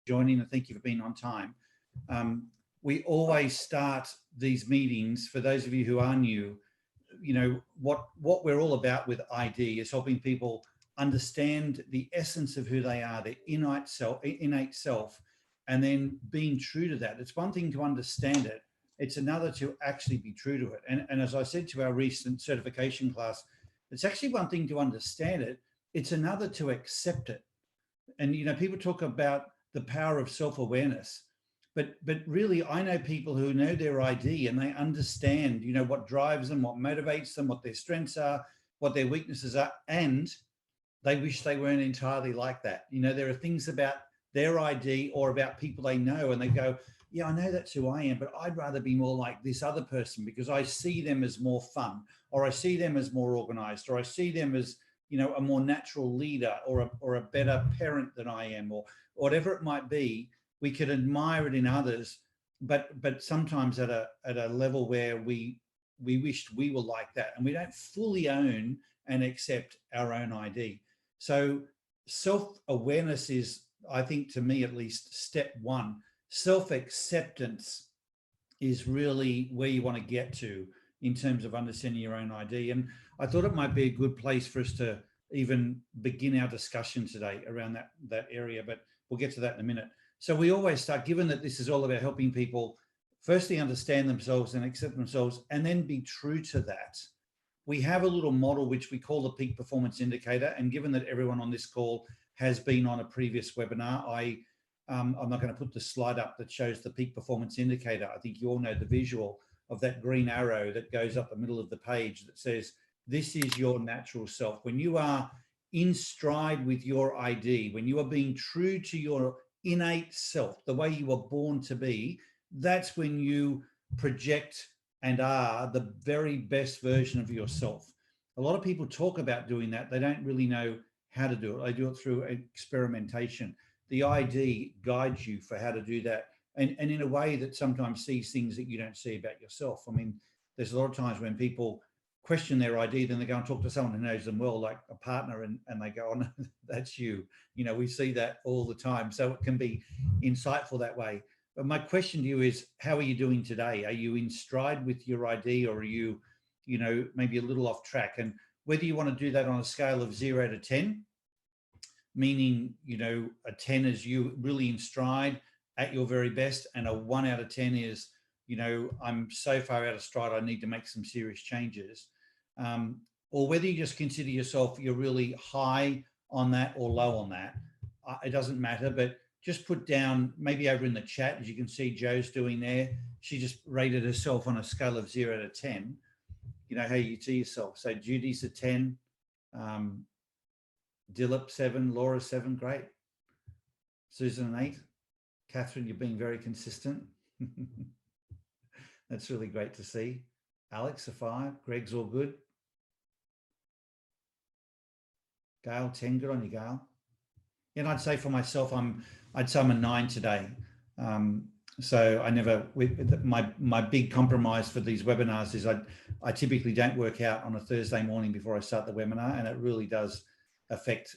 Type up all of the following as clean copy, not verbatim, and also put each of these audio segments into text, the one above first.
joining, and thank you for being on time. We always start these meetings, for those of you who are new, what we're all about with ID is helping people understand the essence of who they are, their innate self, and then being true to that. It's one thing to understand it. It's another to actually be true to it. And as I said to our recent certification class, it's actually one thing to understand it. It's another to accept it. And, people talk about the power of self-awareness, but really I know people who know their ID and they understand, what drives them, what motivates them, what their strengths are, what their weaknesses are, and they wish they weren't entirely like that. There are things about their ID or about people they know, and they go, yeah, I know that's who I am, but I'd rather be more like this other person because I see them as more fun, or I see them as more organized, or I see them as, a more natural leader, or a better parent than I am, or whatever it might be. We can admire it in others, but sometimes at a level where we wished we were like that, and we don't fully own and accept our own ID. So self-awareness is, I think, to me at least, step one. Self-acceptance is really where you want to get to in terms of understanding your own ID. And I thought it might be a good place for us to even begin our discussion today around that area, but we'll get to that in a minute. So we always start, given that this is all about helping people firstly understand themselves and accept themselves, and then be true to that. We have a little model which we call the Peak Performance Indicator. And given that everyone on this call has been on a previous webinar, I'm not going to put the slide up that shows the Peak Performance Indicator. I think you all know the visual of that green arrow that goes up the middle of the page that says, this is your natural self. When you are in stride with your ID, when you are being true to your innate self, the way you were born to be, that's when you project and are the very best version of yourself. A lot of people talk about doing that. They don't really know how to do it. They do it through experimentation. The ID guides you for how to do that, and in a way that sometimes sees things that you don't see about yourself. I mean, there's a lot of times when people question their ID, then they go and talk to someone who knows them well, like a partner, and they go, oh, no, that's you. We see that all the time. So it can be insightful that way. But my question to you is, how are you doing today? Are you in stride with your ID, or are you, maybe a little off track? And whether you want to do that on a scale of 0 to 10, meaning, a 10 is you really in stride at your very best, and a 1 out of 10 is, I'm so far out of stride, I need to make some serious changes. Or whether you just consider yourself, you're really high on that or low on that. It doesn't matter, but just put down, maybe over in the chat, as you can see Joe's doing there, she just rated herself on a scale of 0 to 10, how you see yourself. So Judy's a 10, Dilip 7, Laura 7, great. Susan an 8. Catherine, you're being very consistent. That's really great to see. Alex a 5, Greg's all good. Gail 10, good on you, Gail. And I'd say for myself, I'd say I'm a 9 today. So I never, my big compromise for these webinars is I typically don't work out on a Thursday morning before I start the webinar, and it really does affect,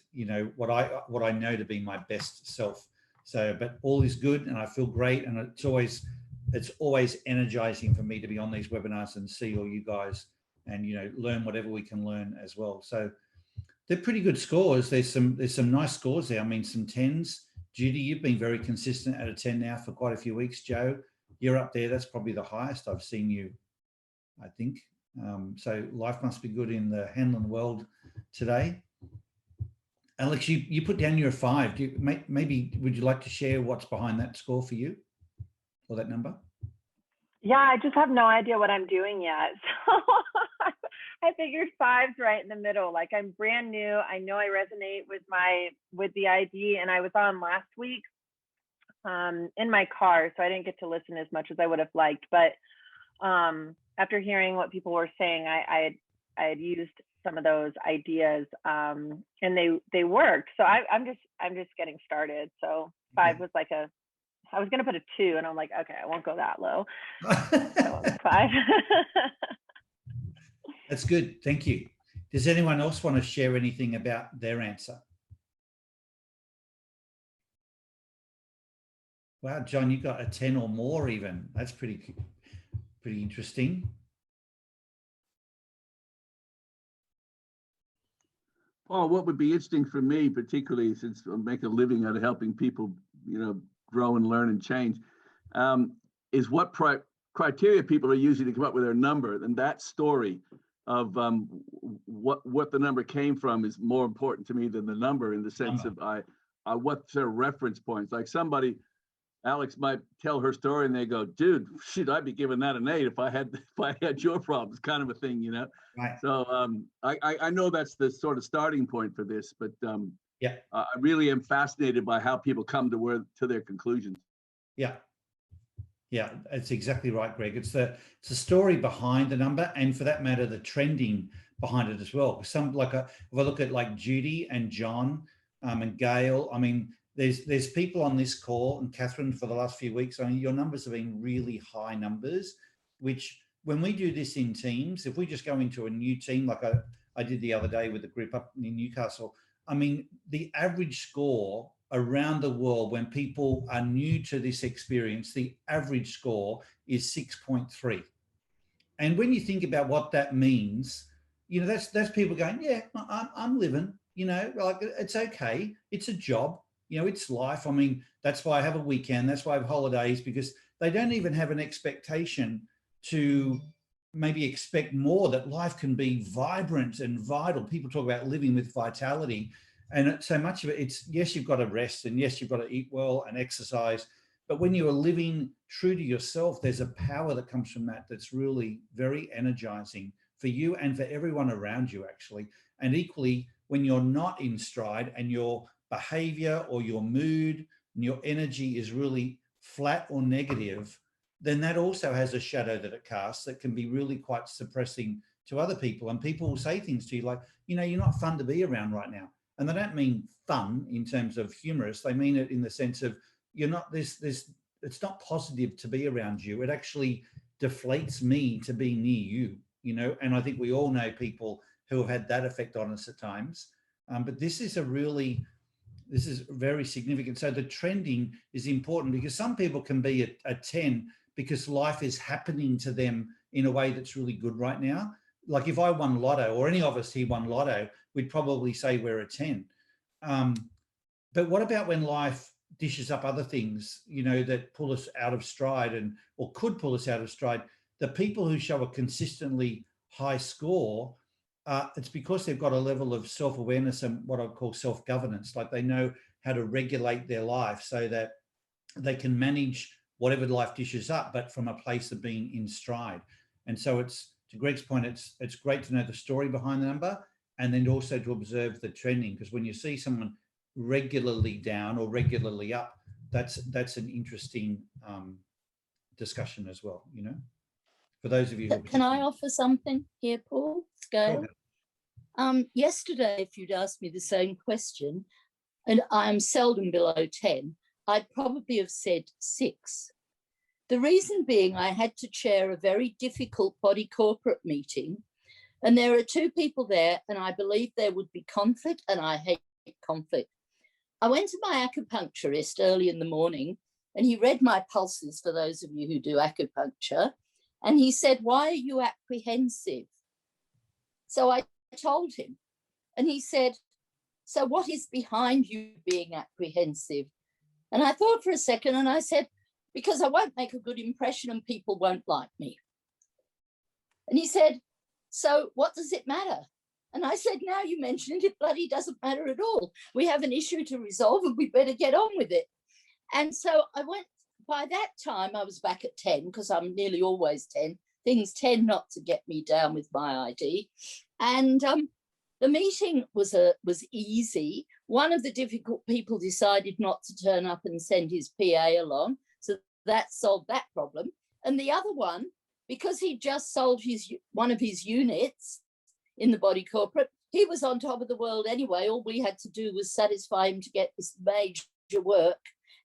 what I know to be my best self. So, but all is good, and I feel great, and it's always energizing for me to be on these webinars and see all you guys, and learn whatever we can learn as well. So they're pretty good scores. There's some nice scores there. I mean, some 10s. Judy, you've been very consistent at a 10 now for quite a few weeks. Joe, you're up there. That's probably the highest I've seen you, I think. So life must be good in the Hanlon world today. Alex, you put down your 5. Maybe would you like to share what's behind that score for you, or that number? Yeah, I just have no idea what I'm doing yet. So I figured 5's right in the middle. Like, I'm brand new. I know I resonate with the ID, and I was on last week in my car, so I didn't get to listen as much as I would have liked. But after hearing what people were saying, I had used some of those ideas, and they worked. So I'm just getting started. So 5 was like I was going to put a 2, and I'm like, okay, I won't go that low. I went with 5. That's good. Thank you. Does anyone else want to share anything about their answer? Wow, John, you got a 10 or more even. That's pretty interesting. Paul, what would be interesting for me, particularly since I make a living out of helping people, grow and learn and change, is what criteria people are using to come up with their number. And that story of what the number came from is more important to me than the number, in the sense of what their reference points. Like Alex might tell her story and they go, dude, shit, I'd be giving that an 8 if I had your problems, kind of a thing, Right. So I know that's the sort of starting point for this, but Yeah. I really am fascinated by how people come to their conclusions. Yeah. Yeah, it's exactly right, Greg. It's the story behind the number, and for that matter, the trending behind it as well. If I look at like Judy and John and Gail, I mean, there's people on this call, and Catherine, for the last few weeks, I mean, your numbers have been really high numbers, which when we do this in teams, if we just go into a new team, like I did the other day with a group up in Newcastle, I mean, the average score around the world when people are new to this experience, the average score is 6.3. And when you think about what that means, that's people going, yeah, I'm living, like it's okay. It's a job, it's life. I mean, that's why I have a weekend. That's why I have holidays, because they don't even have an expectation to maybe expect more, that life can be vibrant and vital. People talk about living with vitality. And so much of it, it's, yes, you've got to rest, and yes, you've got to eat well and exercise. But when you are living true to yourself, there's a power that comes from that that's really very energizing for you and for everyone around you, actually. And equally, when you're not in stride and your behavior or your mood and your energy is really flat or negative, then that also has a shadow that it casts that can be really quite suppressing to other people. And people will say things to you like, you're not fun to be around right now. And they don't mean fun in terms of humorous. They mean it in the sense of you're not it's not positive to be around you. It actually deflates me to be near you, and I think we all know people who have had that effect on us at times. But this is very significant. So the trending is important, because some people can be a 10 because life is happening to them in a way that's really good right now. Like if I won lotto, or any of us here won lotto, we'd probably say we're a 10. But what about when life dishes up other things, that pull us out of stride or could pull us out of stride? The people who show a consistently high score, it's because they've got a level of self-awareness and what I call self-governance. Like they know how to regulate their life so that they can manage whatever life dishes up, but from a place of being in stride. And so it's, to Greg's point, it's great to know the story behind the number, and then also to observe the trending, because when you see someone regularly down or regularly up, that's an interesting discussion as well, for those of you who Can I offer something here, Paul? Scale. Yesterday, if you'd asked me the same question, and I am seldom below 10, I'd probably have said 6. The reason being, I had to chair a very difficult body corporate meeting, and there are 2 people there, and I believe there would be conflict, and I hate conflict. I went to my acupuncturist early in the morning, and he read my pulses, for those of you who do acupuncture, and he said, "Why are you apprehensive?" So I told him, and he said, "So what is behind you being apprehensive?" And I thought for a second, and I said, "Because I won't make a good impression and people won't like me." And he said, "So what does it matter?" And I said, "Now you mention it, it bloody doesn't matter at all. We have an issue to resolve and we better get on with it." And so I went, by that time I was back at 10, because I'm nearly always 10. Things tend not to get me down with my ID. And the meeting was easy. One of the difficult people decided not to turn up and send his PA along. So that solved that problem. And the other one, because he just sold one of his units in the body corporate, he was on top of the world anyway. All we had to do was satisfy him to get this major work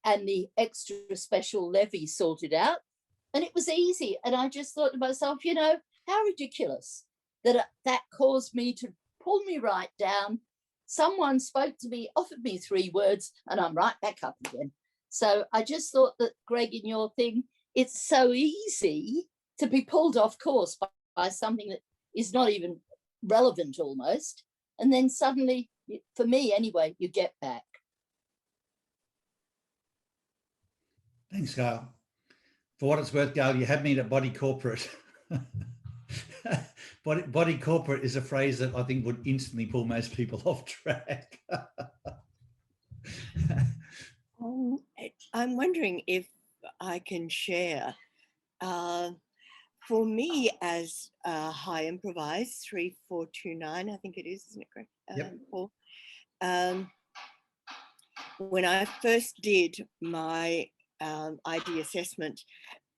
and the extra special levy sorted out. And it was easy. And I just thought to myself, how ridiculous that caused me to pull me right down. Someone spoke to me, offered me 3 words, and I'm right back up again. So I just thought that, Greg, in your thing, it's so easy to be pulled off course by something that is not even relevant almost. And then suddenly, for me anyway, you get back. Thanks, Gail. For what it's worth, Gail, you had me at body corporate. Body corporate is a phrase that I think would instantly pull most people off track. I'm wondering if I can share. For me, as high improvise 3429, I think it is, isn't it, Greg? Yep. Paul? When I first did my ID assessment,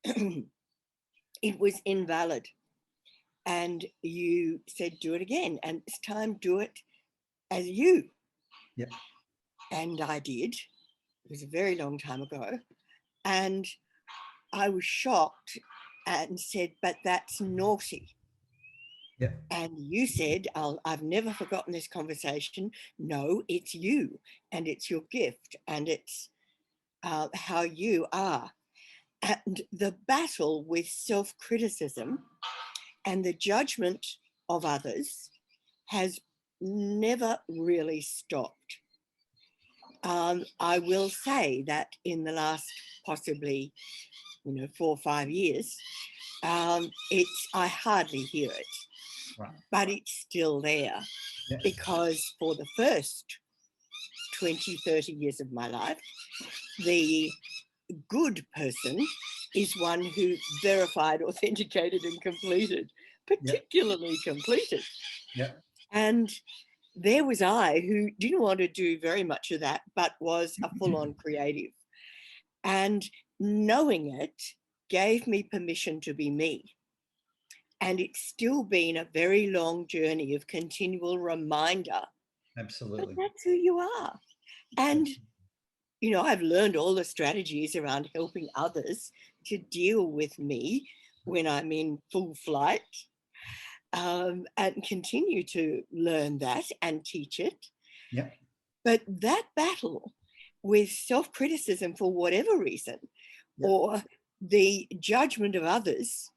it was invalid. And you said, do it again. And this time, do it as you. Yep. And I did. It was a very long time ago. And I was shocked and said, but that's naughty. Yeah. And you said, I've never forgotten this conversation. No, it's you, and it's your gift, and it's how you are. And the battle with self-criticism and the judgment of others has never really stopped. I will say that in the last possibly 4 or 5 years, I hardly hear it, Right. but it's still there. Yeah. Because for the first 20, 30 years of my life, the good person is one who verified, authenticated, and completed, particularly completed. Yeah. And there was I who didn't want to do very much of that, but was a full-on creative. And knowing it gave me permission to be me. And it's still been a very long journey of continual reminder. Absolutely. But that's who you are. And, I've learned all the strategies around helping others to deal with me when I'm in full flight, and continue to learn that and teach it. Yeah. But that battle with self-criticism for whatever reason, or the judgment of others,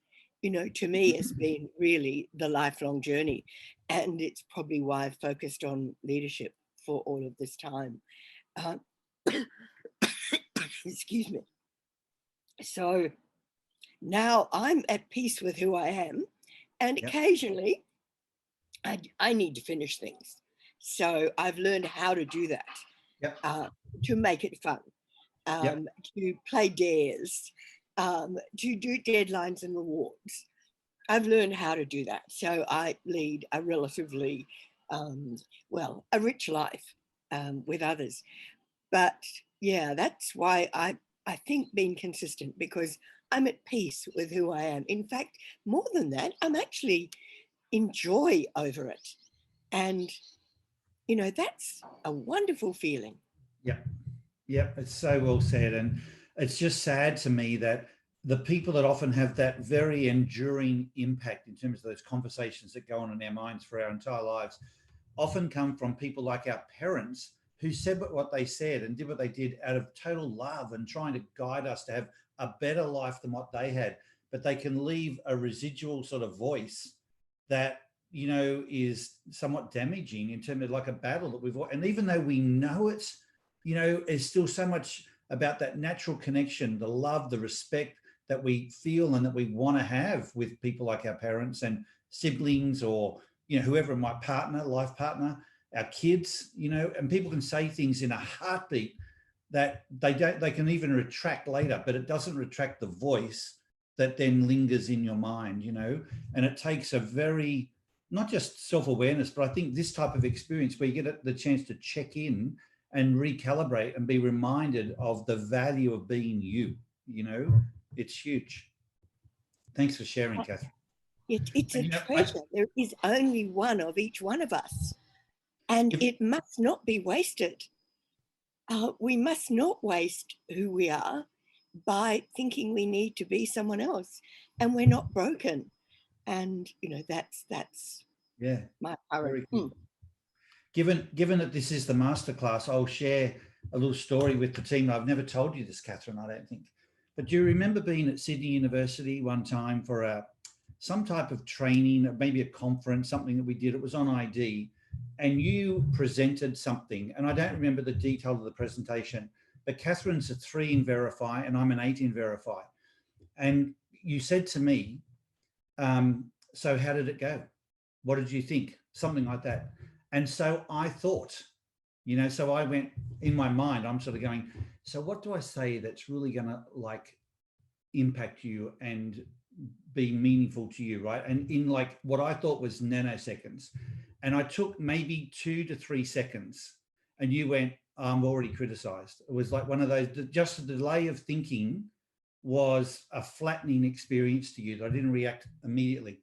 to me has been really the lifelong journey. And it's probably why I've focused on leadership for all of this time. Excuse me. So now I'm at peace with who I am. And occasionally I need to finish things. So I've learned how to do that, to make it fun, to play dares, to do deadlines and rewards. I've learned how to do that. So I lead a relatively, a rich life with others. But yeah, that's why I think being consistent, because I'm at peace with who I am. In fact, more than that, I'm actually enjoy over it. And, that's a wonderful feeling. Yeah. Yeah. It's so well said. And it's just sad to me that the people that often have that very enduring impact in terms of those conversations that go on in our minds for our entire lives often come from people like our parents who said what they said and did what they did out of total love and trying to guide us to have a better life than what they had. But they can leave a residual sort of voice that, is somewhat damaging in terms of like a battle that we've, and even though we know it's, there's still so much about that natural connection, the love, the respect that we feel and that we want to have with people like our parents and siblings, or, whoever my partner, life partner, our kids, and people can say things in a heartbeat that they can even retract later, but it doesn't retract the voice that then lingers in your mind, and it takes a very, not just self-awareness, but I think this type of experience where you get the chance to check in and recalibrate and be reminded of the value of being you, it's huge. Thanks for sharing, Catherine. It's a treasure. There is only one of each one of us, and it must not be wasted. We must not waste who we are by thinking we need to be someone else, and we're not broken. And that's my current. Given that this is the masterclass, I'll share a little story with the team. I've never told you this, Catherine, I don't think. But do you remember being at Sydney University one time for some type of training, maybe a conference, something that we did? It was on ID, and you presented something, and I don't remember the detail of the presentation, but Catherine's a 3 in Verify and I'm an 8 in Verify. And you said to me, so how did it go? What did you think? Something like that. And so I thought, you know, so I went in my mind, I'm sort of going, so what do I say that's really going to like impact you and be meaningful to you, right? And in like what I thought was nanoseconds. And I took maybe 2 to 3 seconds and you went, I'm already criticized. It was like one of those, just a delay of thinking was a flattening experience to you that I didn't react immediately.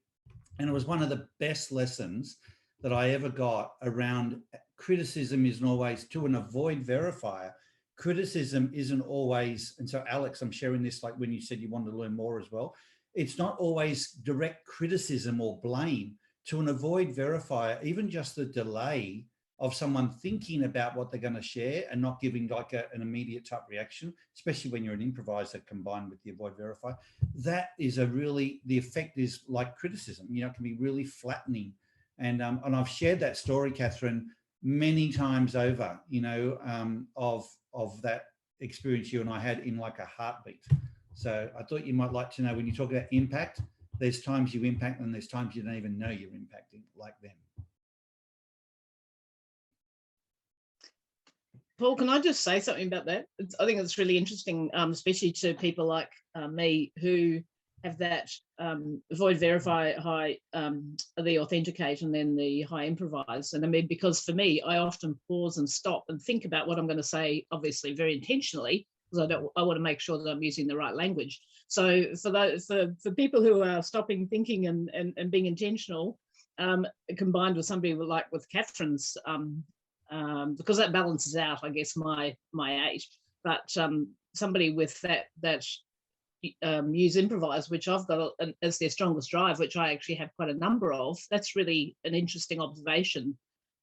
And it was one of the best lessons that I ever got around criticism isn't always to an avoid verifier. Criticism isn't always, and so Alex, I'm sharing this like when you said you wanted to learn more as well. It's not always direct criticism or blame. To an avoid verifier, even just the delay of someone thinking about what they're going to share and not giving like an immediate type reaction, especially when you're an improviser combined with the avoid verify, that is a really, the effect is like criticism, you know, it can be really flattening. And I've shared that story, Catherine, many times over, you know, of that experience you and I had in like a heartbeat. So I thought you might like to know, when you talk about impact, there's times you impact and there's times you don't even know you're impacting like them. Paul, can I just say something about that? I think it's really interesting, especially to people like me who have that avoid verify high, the authenticate and then the high improvise. And I mean, because for me, I often pause and stop and think about what I'm going to say, obviously very intentionally, because I want to make sure that I'm using the right language. So for people who are stopping, thinking and being intentional, combined with somebody like with Catherine's, because that balances out, I guess, my 8, but somebody with that use improvise, which I've got as their strongest drive, which I actually have quite a number of. That's really an interesting observation.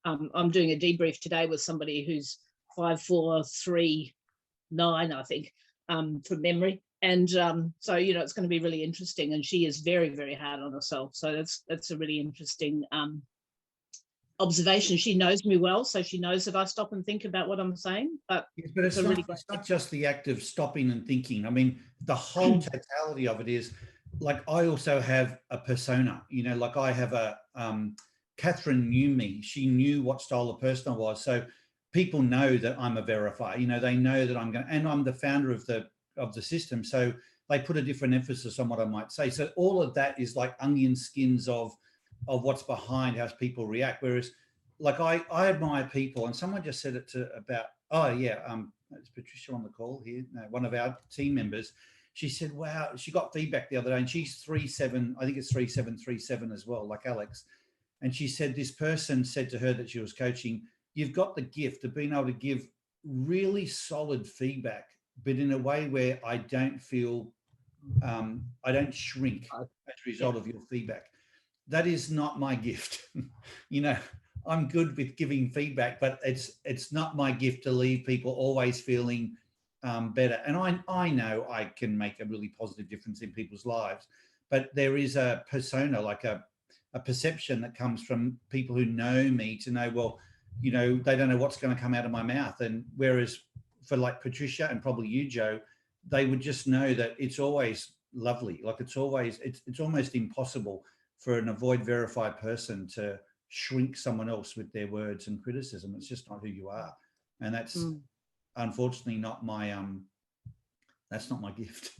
I'm doing a debrief today with somebody who's 5'4", 3'9", I think, from memory. And so, you know, it's going to be really interesting. And she is very, very hard on herself. So that's a really interesting observation. She knows me well, so she knows that I stop and think about what I'm saying. But, yes, but it's not just the act of stopping and thinking. I mean, the whole totality of it is, like, I also have a persona, you know, like I have a, Catherine knew me. She knew what style of person I was. So people know that I'm a verifier, you know, they know that I'm going, and I'm the founder of the system. So they put a different emphasis on what I might say. So all of that is like onion skins of what's behind how people react. Whereas like I admire people, and someone just said it about, oh yeah, it's Patricia on the call here, no, one of our team members. She said, wow, she got feedback the other day and she's 3'7", I think it's 3'7" as well, like Alex. And she said, this person said to her that she was coaching, you've got the gift of being able to give really solid feedback, but in a way where I don't feel, I don't shrink as a result of your feedback. That is not my gift. You know, I'm good with giving feedback, but it's not my gift to leave people always feeling better. And I know I can make a really positive difference in people's lives, but there is a persona, like a perception that comes from people who know me to know, well, you know, they don't know what's going to come out of my mouth. And whereas for like Patricia and probably you, Joe, they would just know that it's always lovely. Like it's always, it's almost impossible for an avoid verify person to shrink someone else with their words and criticism. It's just not who you are. And that's unfortunately not my, that's not my gift.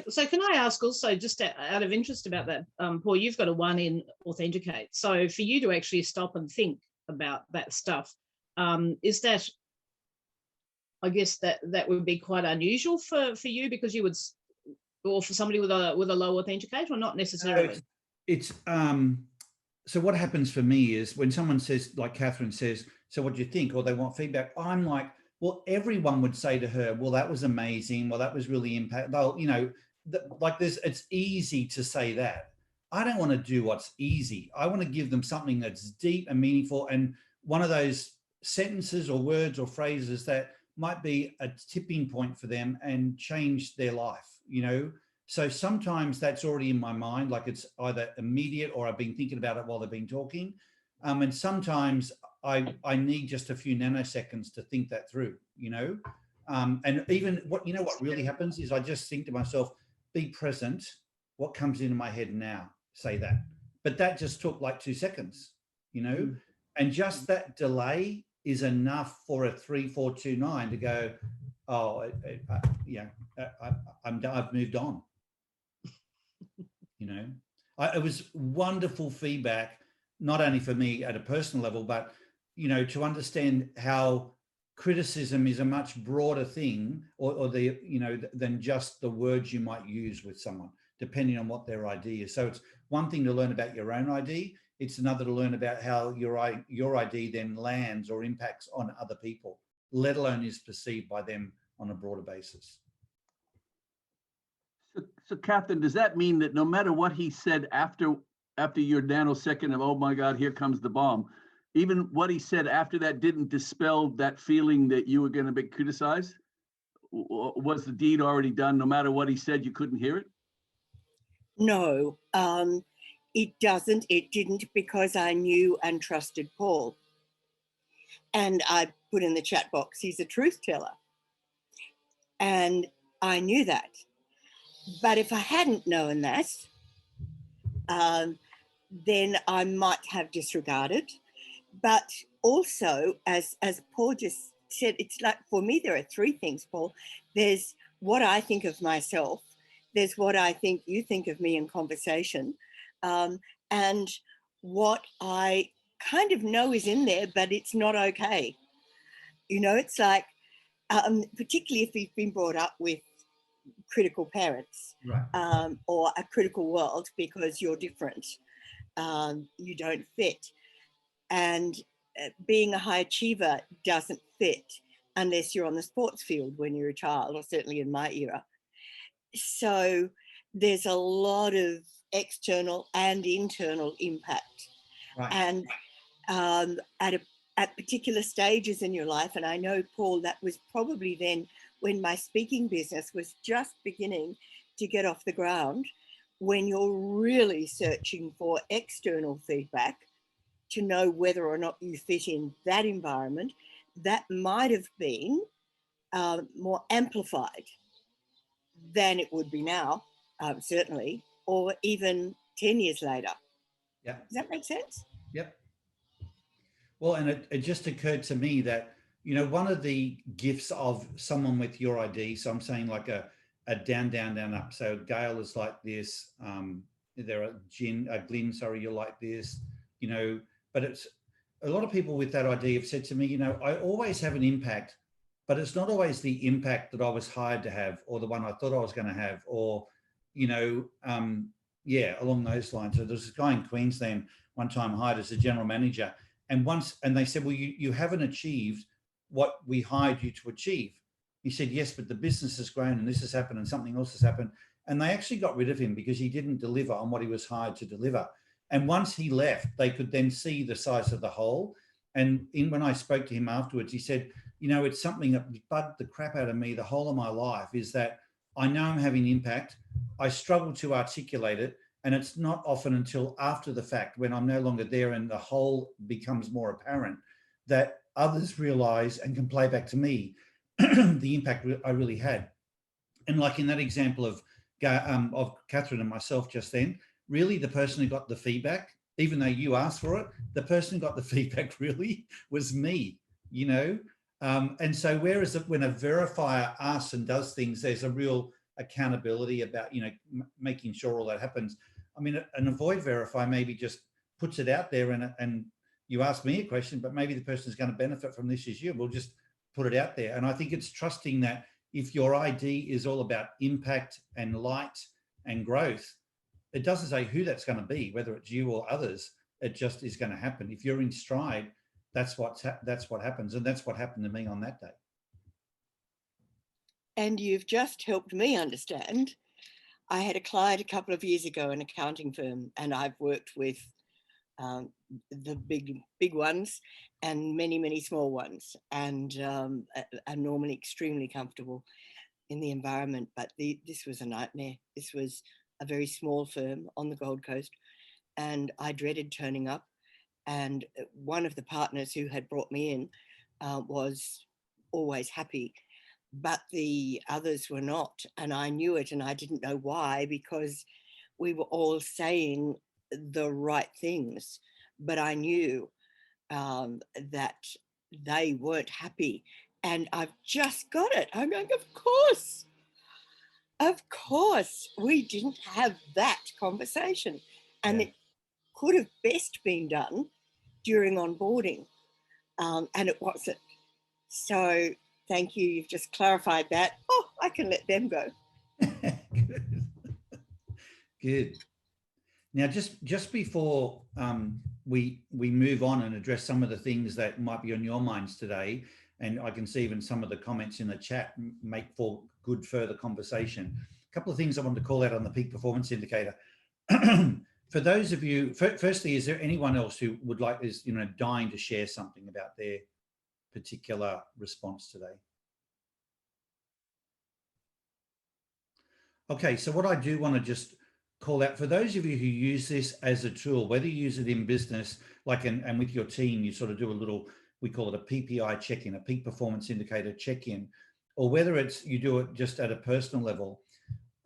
So can I ask also, just out of interest about that, Paul, you've got a 1 in authenticate. So for you to actually stop and think about that stuff, is that, I guess that would be quite unusual for you, because you would, or for somebody with a low authenticate, or not necessarily? It's so what happens for me is when someone says, like Catherine says, so what do you think? Or they want feedback. I'm like, well, everyone would say to her, well, that was amazing. Well, that was really impactful. You know, like this, it's easy to say that. I don't want to do what's easy. I want to give them something that's deep and meaningful. And one of those sentences or words or phrases that might be a tipping point for them and change their life, you know? So sometimes that's already in my mind, like it's either immediate or I've been thinking about it while they've been talking. And sometimes I need just a few nanoseconds to think that through, you know? And even what really happens is I just think to myself, be present. What comes into my head now? Say that. But that just took like 2 seconds, you know? And just that delay is enough for a 3429 to go, oh, I've moved on. You know, it was wonderful feedback, not only for me at a personal level, but, you know, to understand how criticism is a much broader thing or the, you know, than just the words you might use with someone, depending on what their ID is. So it's one thing to learn about your own ID. It's another to learn about how your ID then lands or impacts on other people, let alone is perceived by them on a broader basis. So Catherine, does that mean that no matter what he said after your nanosecond of, oh my God, here comes the bomb, even what he said after that didn't dispel that feeling that you were going to be criticized? Was the deed already done? No matter what he said, you couldn't hear it? No, it doesn't. It didn't, because I knew and trusted Paul. And I put in the chat box, he's a truth teller. And I knew that. But if I hadn't known that, then I might have disregarded. But also, as Paul just said, it's like, for me, there are three things, Paul. There's what I think of myself. There's what I think you think of me in conversation. And what I kind of know is in there, but it's not okay. You know, it's like, particularly if you've been brought up with critical parents, right. Or a critical world because you're different, you don't fit. And being a high achiever doesn't fit unless you're on the sports field when you're a child, or certainly in my era. So there's a lot of external and internal impact. Right. And at particular stages in your life, and I know, Paul, that was probably then when my speaking business was just beginning to get off the ground, when you're really searching for external feedback to know whether or not you fit in that environment, that might have been more amplified than it would be now, certainly, or even 10 years later. Yeah. Does that make sense? Yep. Well, and it just occurred to me that, you know, one of the gifts of someone with your ID, so I'm saying like a down, down, down, up. So Gail is like this. There are Glyn, sorry, you're like this, you know, but it's a lot of people with that ID have said to me, you know, I always have an impact, but it's not always the impact that I was hired to have or the one I thought I was going to have, or, you know, yeah, along those lines. So there's this guy in Queensland one time hired as a general manager. And they said, well, you haven't achieved what we hired you to achieve. He said, yes, but the business has grown and this has happened and something else has happened. And they actually got rid of him because he didn't deliver on what he was hired to deliver. And once he left, they could then see the size of the hole. And when I spoke to him afterwards, he said, you know, it's something that bugged the crap out of me the whole of my life, is that I know I'm having impact. I struggle to articulate it. And it's not often until after the fact, when I'm no longer there and the whole becomes more apparent, that others realize and can play back to me the impact I really had. And like in that example of Catherine and myself just then, really the person who got the feedback, even though you asked for it, the person who got the feedback really was me, you know? And so whereas when a verifier asks and does things, there's a real accountability about, you know, making sure all that happens. I mean, an avoid verify maybe just puts it out there and you ask me a question, but maybe the person is going to benefit from this as you. We'll just put it out there. And I think it's trusting that if your ID is all about impact and light and growth, it doesn't say who that's going to be, whether it's you or others. It just is going to happen. If you're in stride, that's what happens. And that's what happened to me on that day. And you've just helped me understand. I had a client a couple of years ago, an accounting firm, and I've worked with the big ones and many small ones, and are normally extremely comfortable in the environment. But this was a nightmare. This was a very small firm on the Gold Coast, and I dreaded turning up. And one of the partners who had brought me in was always happy, but the others were not. And I knew it, and I didn't know why, because we were all saying the right things, but I knew that they weren't happy. And I've just got it. I'm going, of course, we didn't have that conversation. And it could have best been done during onboarding, and it wasn't. So thank you. You've just clarified that. Oh, I can let them go. Good. Good. Now, just before we move on and address some of the things that might be on your minds today, and I can see even some of the comments in the chat make for good further conversation. A couple of things I wanted to call out on the peak performance indicator. For those of you, firstly, is there anyone else who would like, is dying to share something about their particular response today? Okay, so what I do want to just call out, for those of you who use this as a tool, whether you use it in business, like and with your team, you sort of do a little, we call it a PPI check-in, a peak performance indicator check-in, or whether it's you do it just at a personal level.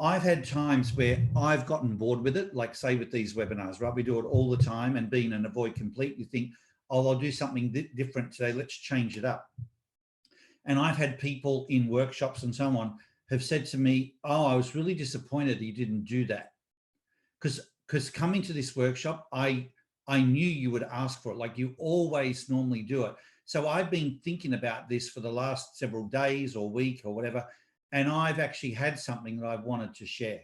I've had times where I've gotten bored with it, like say with these webinars, right? We do it all the time, and being an avoid complete, you think, oh, I'll do something different today. Let's change it up. And I've had people in workshops and so on have said to me, oh, I was really disappointed that you didn't do that. Because coming to this workshop, I knew you would ask for it, like you always normally do it. So I've been thinking about this for the last several days or week or whatever, and I've actually had something that I wanted to share.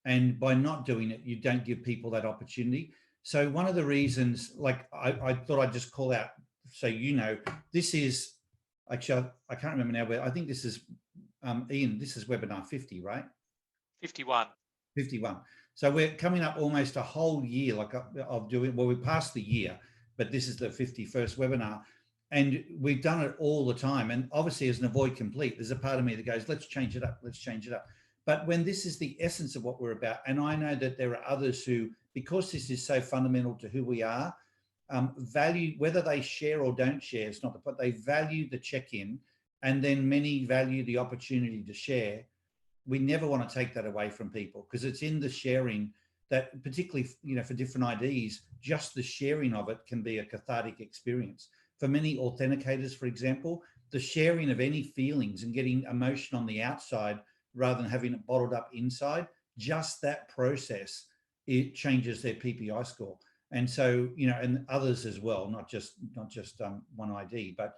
And by not doing it, you don't give people that opportunity. So one of the reasons, like I thought I'd just call out, so this is, actually, I can't remember now, but I think this is, Ian, this is webinar 50, right? 51. 51. So we're coming up almost a whole year, like of doing, well, we passed the year, but this is the 51st webinar. And we've done it all the time. And obviously as an avoid complete, there's a part of me that goes, let's change it up, let's change it up. But when this is the essence of what we're about, and I know that there are others who, because this is so fundamental to who we are, value, whether they share or don't share, it's not the point, they value the check-in, and then many value the opportunity to share. We never want to take that away from people, because it's in the sharing that, particularly, for different IDs, just the sharing of it can be a cathartic experience. For many authenticators, for example, the sharing of any feelings and getting emotion on the outside rather than having it bottled up inside, just that process, it changes their PPI score. And so, and others as well, not just one ID, but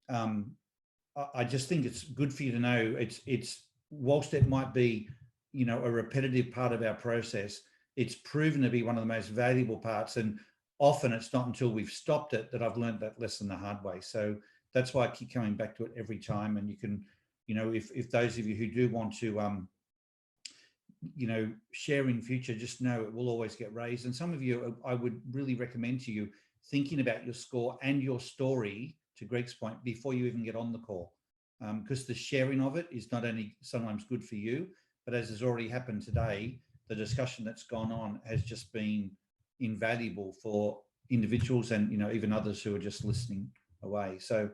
I just think it's good for you to know it's whilst it might be, a repetitive part of our process, it's proven to be one of the most valuable parts. And often it's not until we've stopped it that I've learned that lesson the hard way. So that's why I keep coming back to it every time. And you can, if those of you who do want to, share in future, just know it will always get raised. And some of you, I would really recommend to you thinking about your score and your story, to Greg's point, before you even get on the call. Because the sharing of it is not only sometimes good for you, but as has already happened today, the discussion that's gone on has just been invaluable for individuals and, even others who are just listening away. So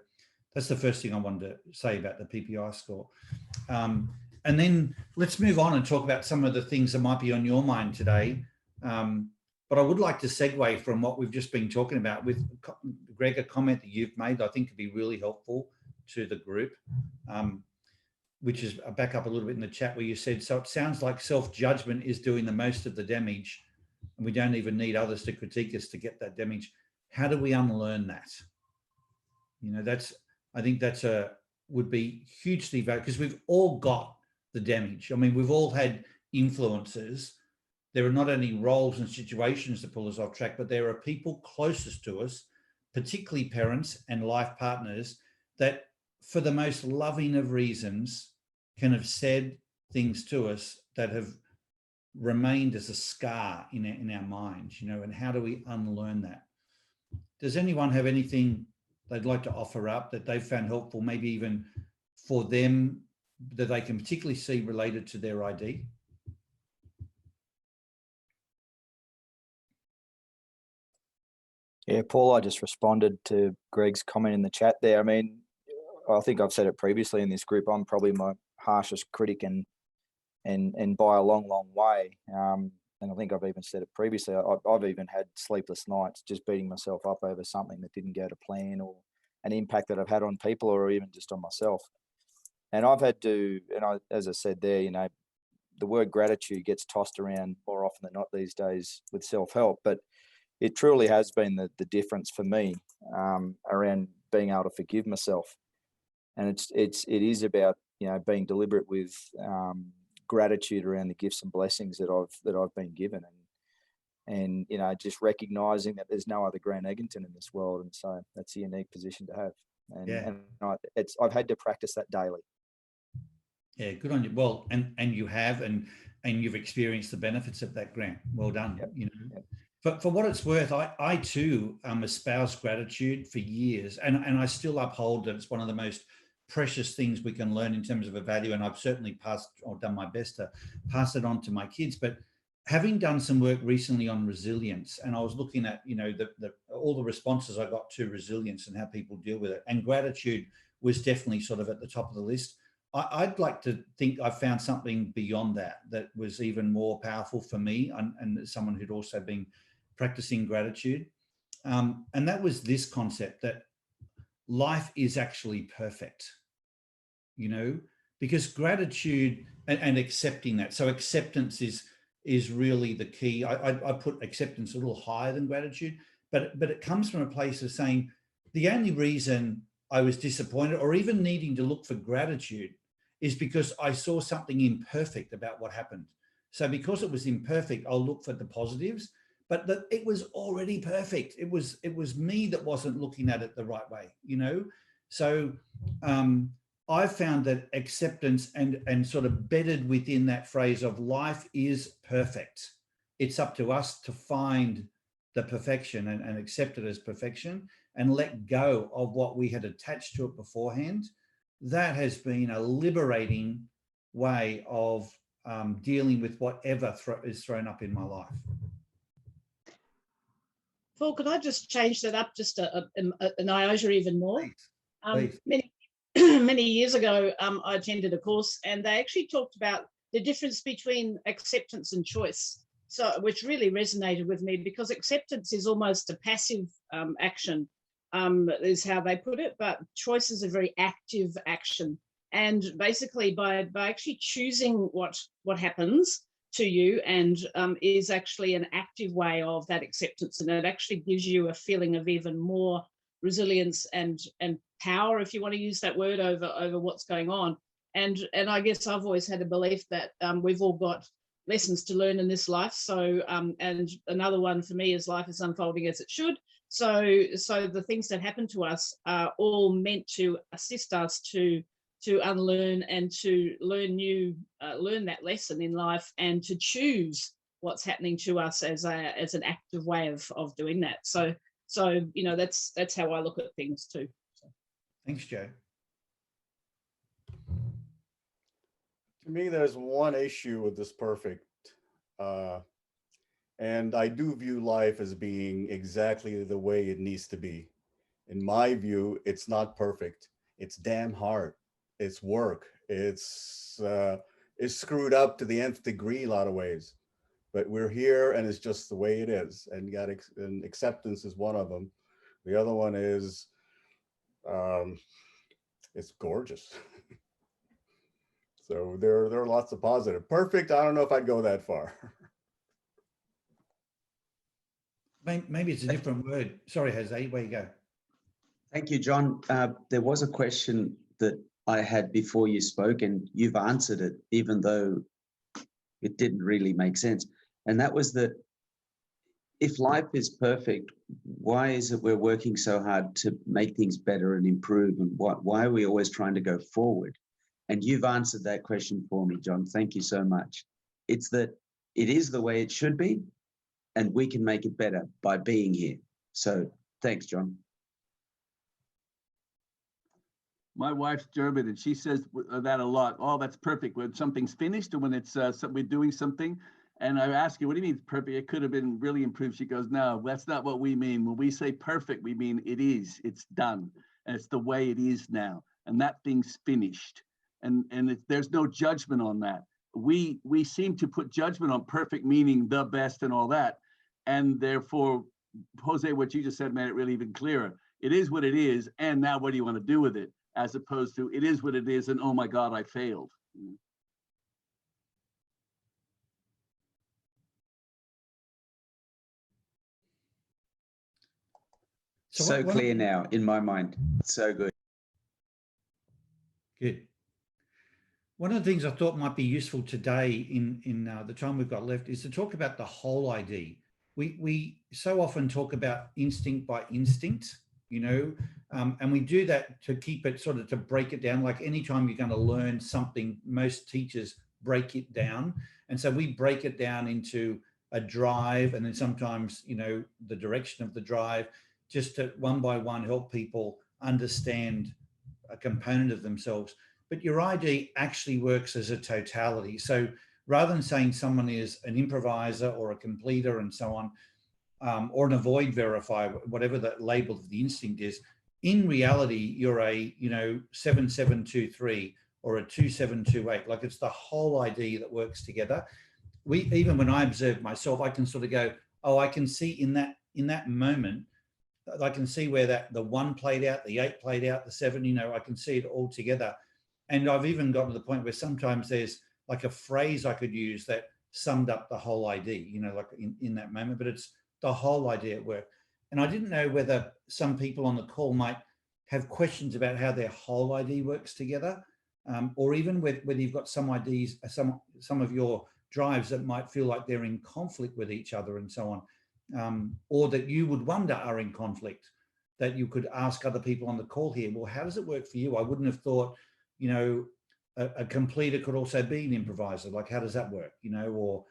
that's the first thing I wanted to say about the PPI score. And then let's move on and talk about some of the things that might be on your mind today. But I would like to segue from what we've just been talking about with, Greg, a comment that you've made that I think could be really helpful to the group, which is back up a little bit in the chat where you said, so it sounds like self-judgment is doing the most of the damage and we don't even need others to critique us to get that damage. How do we unlearn that? I think that's would be hugely valuable, because we've all got the damage. I mean, we've all had influences. There are not only roles and situations that pull us off track, but there are people closest to us, particularly parents and life partners, that for the most loving of reasons can have said things to us that have remained as a scar in our minds, you know, and how do we unlearn that? Does anyone have anything they'd like to offer up that they've found helpful, maybe even for them, that they can particularly see related to their ID? Yeah, Paul, I just responded to Greg's comment in the chat there. I mean, I think I've said it previously in this group, I'm probably my harshest critic and by a long, long way. And I think I've even said it previously, I've even had sleepless nights just beating myself up over something that didn't go to plan, or an impact that I've had on people, or even just on myself. And I've had to, as I said there, you know, the word gratitude gets tossed around more often than not these days with self-help, but it truly has been the difference for me around being able to forgive myself. And it is about, you know, being deliberate with gratitude around the gifts and blessings that I've been given, and you know, just recognizing that there's no other Grant Egginton in this world, and so that's a unique position to have. And, Yeah. and I've had to practice that daily. Yeah, good on you. Well, and you have, and you've experienced the benefits of that, Grant. Well done. Yep. You know. Yep. But for what it's worth, I too espoused gratitude for years, and I still uphold that it's one of the most precious things we can learn in terms of a value. And I've certainly passed or done my best to pass it on to my kids. But having done some work recently on resilience, and I was looking at, you know, all the responses I got to resilience and how people deal with it, and gratitude was definitely sort of at the top of the list. I'd like to think I found something beyond that was even more powerful for me, and someone who'd also been practicing gratitude. And that was this concept that life is actually perfect, you know, because gratitude and accepting that. So acceptance is really the key. I put acceptance a little higher than gratitude, but it comes from a place of saying the only reason I was disappointed or even needing to look for gratitude is because I saw something imperfect about what happened. So because it was imperfect, I'll look for the positives, but it was already perfect. It was me that wasn't looking at it the right way, you know? So I found that acceptance and sort of bedded within that phrase of life is perfect. It's up to us to find the perfection and accept it as perfection and let go of what we had attached to it beforehand. That has been a liberating way of dealing with whatever is thrown up in my life. Paul, could I just change that up just an iota even more? Please. Many years ago, I attended a course, and they actually talked about the difference between acceptance and choice. So, which really resonated with me, because acceptance is almost a passive action, is how they put it, but choice is a very active action. And basically, by actually choosing what happens to you, and is actually an active way of that acceptance, and it actually gives you a feeling of even more resilience and power, if you want to use that word, over what's going on. And I guess I've always had a belief that we've all got lessons to learn in this life. So and another one for me is life is unfolding as it should. So the things that happen to us are all meant to assist us to unlearn and to learn that lesson in life, and to choose what's happening to us as an active way of doing that. So you know, that's how I look at things too. So. Thanks, Joe. To me, there's one issue with this perfect, and I do view life as being exactly the way it needs to be. In my view, it's not perfect. It's damn hard. It's work. It's screwed up to the nth degree a lot of ways, but we're here and it's just the way it is. And and acceptance is one of them. The other one is it's gorgeous. So there are lots of positive. Perfect, I don't know if I'd go that far. Maybe it's a different word. Sorry, Jose, where you go? Thank you, John. There was a question that I had before you spoke, and you've answered it, even though it didn't really make sense. And that was that if life is perfect, why is it we're working so hard to make things better and improve? And why are we always trying to go forward? And you've answered that question for me, John. Thank you so much. It's that it is the way it should be, and we can make it better by being here. So thanks, John. My wife's German, and she says that a lot. Oh, that's perfect when something's finished, or when it's we're doing something. And I ask her, what do you mean perfect? It could have been really improved. She goes, no, that's not what we mean. When we say perfect, we mean it is. It's done, and it's the way it is now. And that thing's finished. And there's no judgment on that. We seem to put judgment on perfect, meaning the best and all that. And therefore, Jose, what you just said made it really even clearer. It is what it is, and now what do you want to do with it? As opposed to it is what it is, and oh my God, I failed. So clear now in my mind. So good. Good. One of the things I thought might be useful today in the time we've got left is to talk about the whole ID. We so often talk about instinct by instinct, you know, and we do that to keep it sort of, to break it down. Like anytime you're going to learn something, most teachers break it down. And so we break it down into a drive, and then sometimes, you know, the direction of the drive, just to one by one help people understand a component of themselves. But your ID actually works as a totality. So rather than saying someone is an improviser or a completer and so on, or an avoid verifier, whatever the label of the instinct is, in reality, you're a, you know, 7723 or a 2728. Like it's the whole ID that works together. Even when I observe myself, I can sort of go, oh, I can see in that moment, I can see where the 1 played out, the 8 played out, the 7, you know, I can see it all together. And I've even gotten to the point where sometimes there's like a phrase I could use that summed up the whole ID, you know, like in that moment, but it's the whole idea at work. And I didn't know whether some people on the call might have questions about how their whole ID works together, or even whether you've got some IDs, some of your drives that might feel like they're in conflict with each other and so on, or that you would wonder are in conflict, that you could ask other people on the call here, well, how does it work for you? I wouldn't have thought, you know, a completer could also be an improviser. Like, how does that work, you know, or,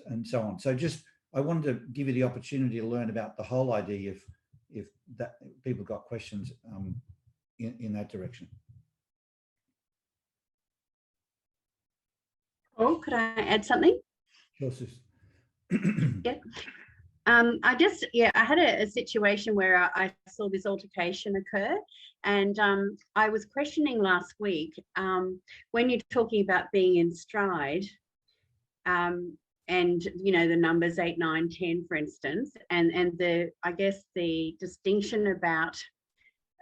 and so on. So just, I wanted to give you the opportunity to learn about the whole idea if that people got questions in that direction. Oh, could I add something? Sure, sis. Yeah. I had a situation where I saw this altercation occur, and I was questioning last week when you're talking about being in stride, and you know the numbers 8, 9, 10, for instance, and I guess the distinction about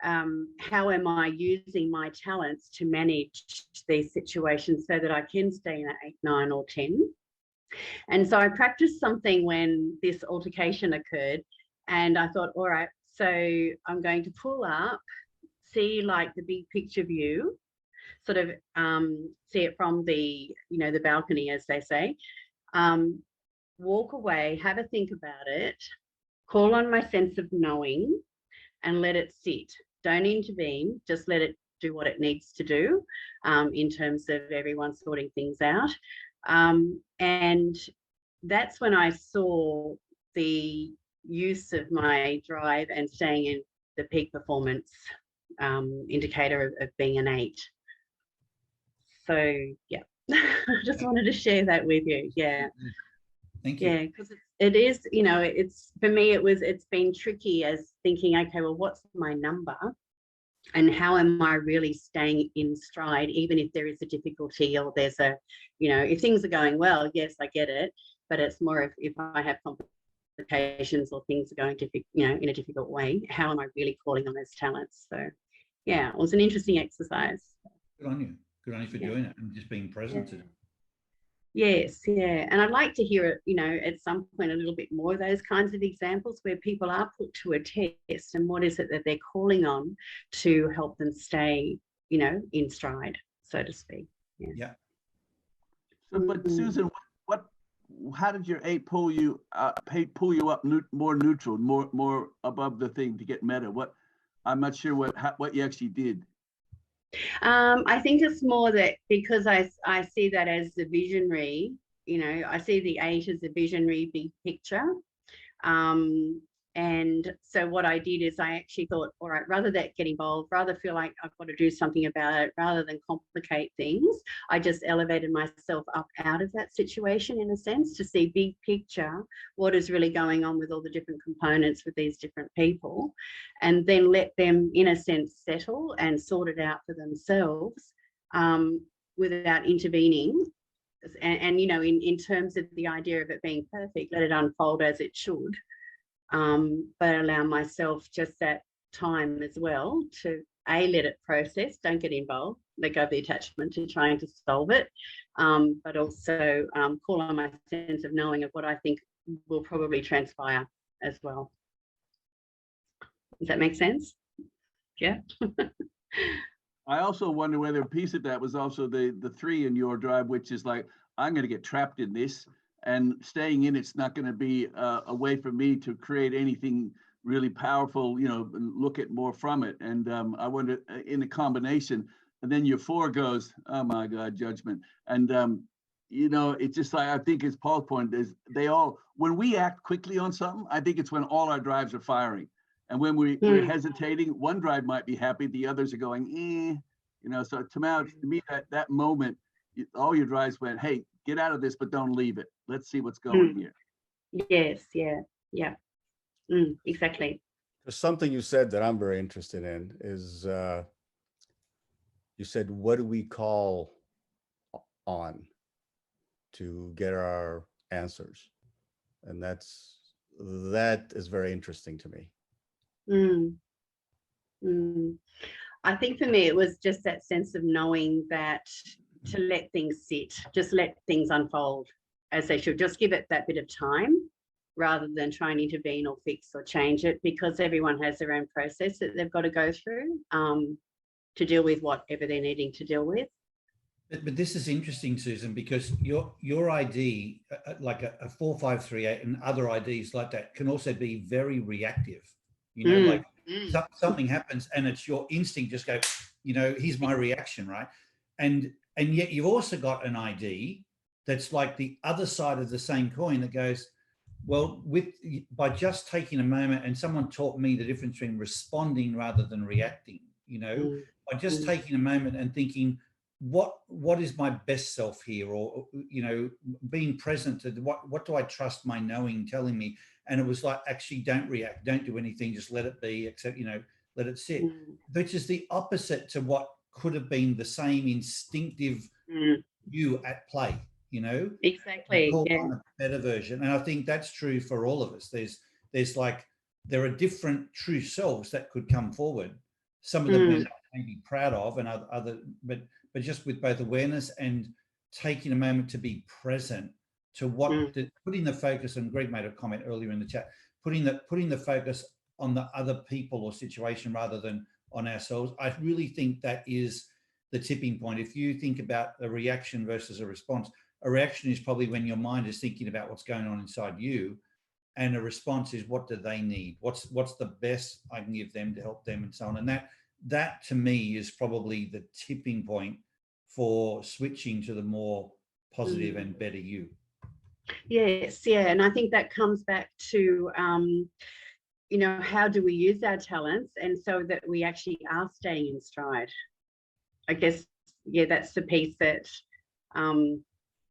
how am I using my talents to manage these situations so that I can stay in an 8, 9, or 10. And so I practiced something when this altercation occurred, and I thought, all right, so I'm going to pull up, see like the big picture view, sort of see it from the, you know, the balcony, as they say, walk away, have a think about it, call on my sense of knowing and let it sit. Don't intervene, just let it do what it needs to do in terms of everyone sorting things out. And that's when I saw the use of my drive and staying in the peak performance indicator of being an 8. So yeah, I just wanted to share that with you. Yeah. Thank you. Yeah, because it is, you know, it's, for me, it's been tricky as thinking, okay, well, what's my number? And how am I really staying in stride, even if there is a difficulty or there's a, you know, if things are going well, yes, I get it. But it's more if I have complications or things are going to, you know, in a difficult way, how am I really calling on those talents? So yeah, it was an interesting exercise. Good on you. Good on you for doing it and just being present to it. Yes, yeah. And I'd like to hear it, you know, at some point a little bit more of those kinds of examples where people are put to a test and what is it that they're calling on to help them stay, you know, in stride, so to speak. Yeah. So, but Susan, how did your 8 pull you up more neutral, more above the thing to get meta? I'm not sure what you actually did. I think it's more that because I see that as the visionary you know, I see the 8 as a visionary big picture. And so what I did is I actually thought, all right, rather than get involved, rather feel like I've got to do something about it, rather than complicate things, I just elevated myself up out of that situation, in a sense, to see big picture, what is really going on with all the different components with these different people, and then let them, in a sense, settle and sort it out for themselves without intervening. And you know, in terms of the idea of it being perfect, let it unfold as it should. But allow myself just that time as well to let it process, don't get involved, let go of the attachment to trying to solve it, but also call on my sense of knowing of what I think will probably transpire as well. Does that make sense? Yeah. I also wonder whether a piece of that was also the 3 in your drive, which is like, I'm going to get trapped in this, and staying in it's not going to be a way for me to create anything really powerful, you know, and look at more from it. And I wonder in the combination, and then your 4 goes, oh my God, judgment. And you know, it's just like, I think it's Paul's point is when we act quickly on something, I think it's when all our drives are firing. And when we're hesitating, one drive might be happy, the others are going, you know, so to me, that moment, all your drives went, hey, get out of this, but don't leave it. Let's see what's going here. Yes, yeah. Exactly. There's something you said that I'm very interested in is you said, what do we call on to get our answers? And that is very interesting to me. I think for me, it was just that sense of knowing that to let things sit, just let things unfold as they should, just give it that bit of time rather than try and intervene or fix or change it, because everyone has their own process that they've got to go through to deal with whatever they're needing to deal with. But this is interesting, Susan, because your ID, like a 4538 and other IDs like that, can also be very reactive. You know, like something happens and it's your instinct just go, you know, here's my reaction, right? And yet you've also got an ID that's like the other side of the same coin that goes, well, by just taking a moment, and someone taught me the difference between responding rather than reacting, you know, by just taking a moment and thinking, what is my best self here, or you know, being present to what do I trust my knowing telling me. And it was like, actually don't react, don't do anything, just let it be, except, you know, let it sit, which is the opposite to what could have been the same instinctive you at play, you know. Exactly. On a better version. And I think that's true for all of us. There's like, there are different true selves that could come forward, some of them we're maybe proud of, and other, but just with both awareness and taking a moment to be present to what putting the focus, and Greg made a comment earlier in the chat, putting the focus on the other people or situation rather than on ourselves. I really think that is the tipping point. If you think about a reaction versus a response, a reaction is probably when your mind is thinking about what's going on inside you, and a response is, what do they need? What's the best I can give them to help them, and so on. And that to me is probably the tipping point for switching to the more positive and better you. Yes, yeah. And I think that comes back to, you know, how do we use our talents, and so that we actually are staying in stride. I guess, yeah, that's the piece that,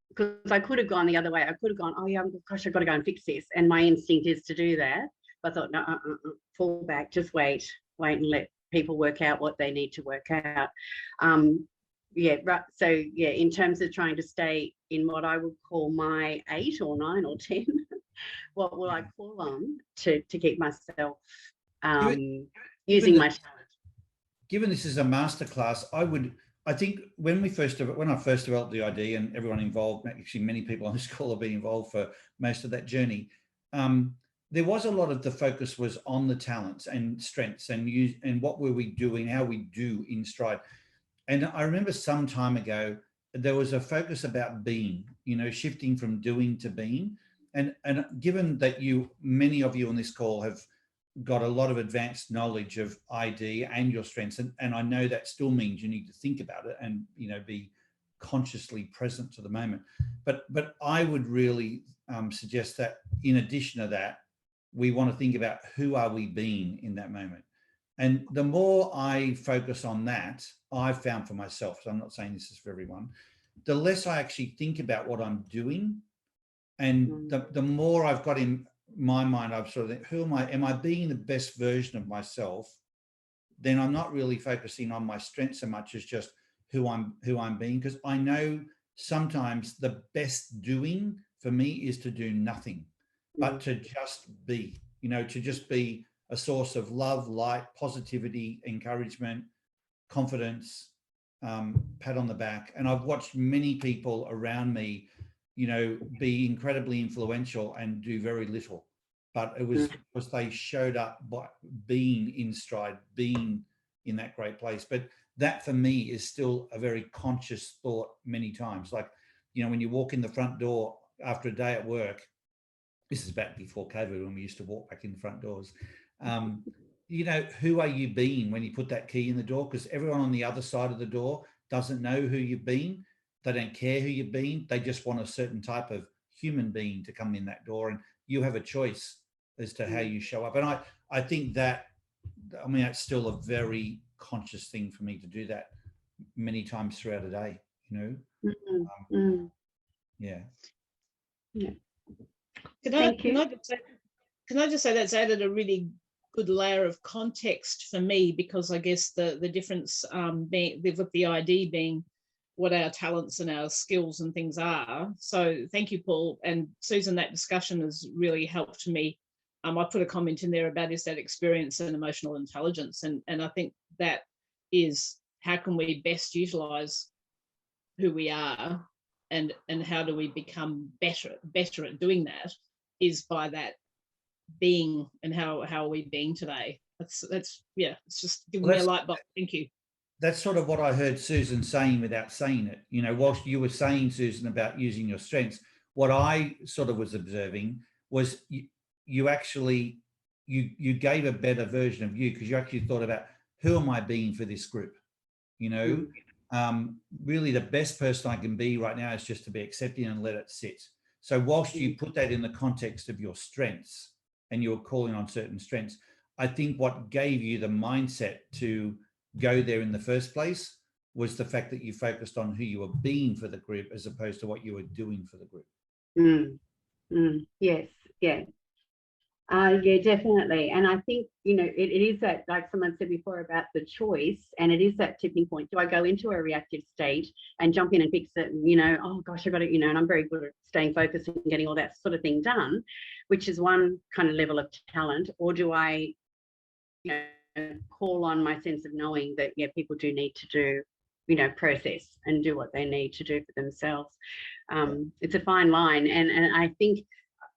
because I could have gone the other way. I could have gone, oh yeah, gosh, I've got to go and fix this. And my instinct is to do that. But I thought, no, fall back, just wait and let people work out what they need to work out. Yeah, right. So yeah, in terms of trying to stay in what I would call my 8 or 9 or 10, what will I call on to keep myself using my talent? Given this is a masterclass, I think when I first developed the idea, and everyone involved, actually many people on this call have been involved for most of that journey, there was a lot of the focus was on the talents and strengths and what were we doing, how we do in stride. And I remember some time ago, there was a focus about being, you know, shifting from doing to being. And given that many of you on this call have got a lot of advanced knowledge of ID and your strengths, and I know that still means you need to think about it and, you know, be consciously present to the moment. But I would really suggest that in addition to that, we want to think about who are we being in that moment. And the more I focus on that, I've found for myself, so I'm not saying this is for everyone, the less I actually think about what I'm doing. And the more I've got in my mind, I've sort of think, who am I? Am I being the best version of myself? Then I'm not really focusing on my strengths so much as just who I'm being, because I know sometimes the best doing for me is to do nothing, but to just be, you know, to just be a source of love, light, positivity, encouragement, confidence, pat on the back. And I've watched many people around me, you know, be incredibly influential and do very little. But it was because they showed up by being in stride, being in that great place. But that for me is still a very conscious thought many times. Like, you know, when you walk in the front door after a day at work, this is back before COVID when we used to walk back in the front doors. You know, who are you being when you put that key in the door? Because everyone on the other side of the door doesn't know who you've been. They don't care who you've been. They just want a certain type of human being to come in that door. And you have a choice as to how you show up. And I think that, I mean, it's still a very conscious thing for me to do that many times throughout a day, you know? Yeah. Yeah. Can I just say that's added a really good layer of context for me, because I guess the difference being with the ID being what our talents and our skills and things are. So thank you, Paul and Susan. That discussion has really helped me. I put a comment in there about is that experience and emotional intelligence, and I think that is how can we best utilize who we are, and how do we become better at doing that, is by that being. And how are we being today? That's yeah, it's just giving me a light bulb. Thank you. That's sort of what I heard Susan saying without saying it. You know, whilst you were saying, Susan, about using your strengths, what I sort of was observing was you actually you gave a better version of you, because you actually thought about, who am I being for this group? You know, really the best person I can be right now is just to be accepting and let it sit. So whilst you put that in the context of your strengths and you're calling on certain strengths, I think what gave you the mindset to go there in the first place was the fact that you focused on who you were being for the group as opposed to what you were doing for the group. Yes, yeah. Yeah, definitely. And I think, you know, it is that, like someone said before about the choice, and it is that tipping point. Do I go into a reactive state and jump in and fix it? And, you know, oh gosh, I got it, you know, and I'm very good at staying focused and getting all that sort of thing done, which is one kind of level of talent. Or do I, you know, call on my sense of knowing that, yeah, people do need to do, you know, process and do what they need to do for themselves. It's a fine line. And I think,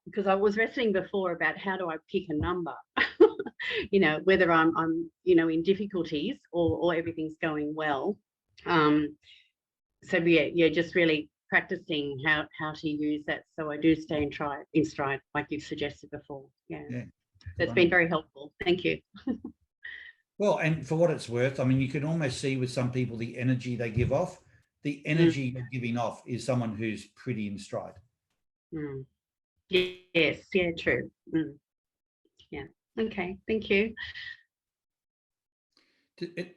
because I was wrestling before about how do I pick a number, you know, whether I'm you know, in difficulties or everything's going well. So yeah, just really practicing how to use that, so I do stay in stride, like you've suggested before. Yeah. That's been very helpful. Thank you. Well, and for what it's worth, I mean, you can almost see with some people the energy they give off. The energy you're giving off is someone who's pretty in stride. Yes, yeah, true. Yeah, okay, thank you.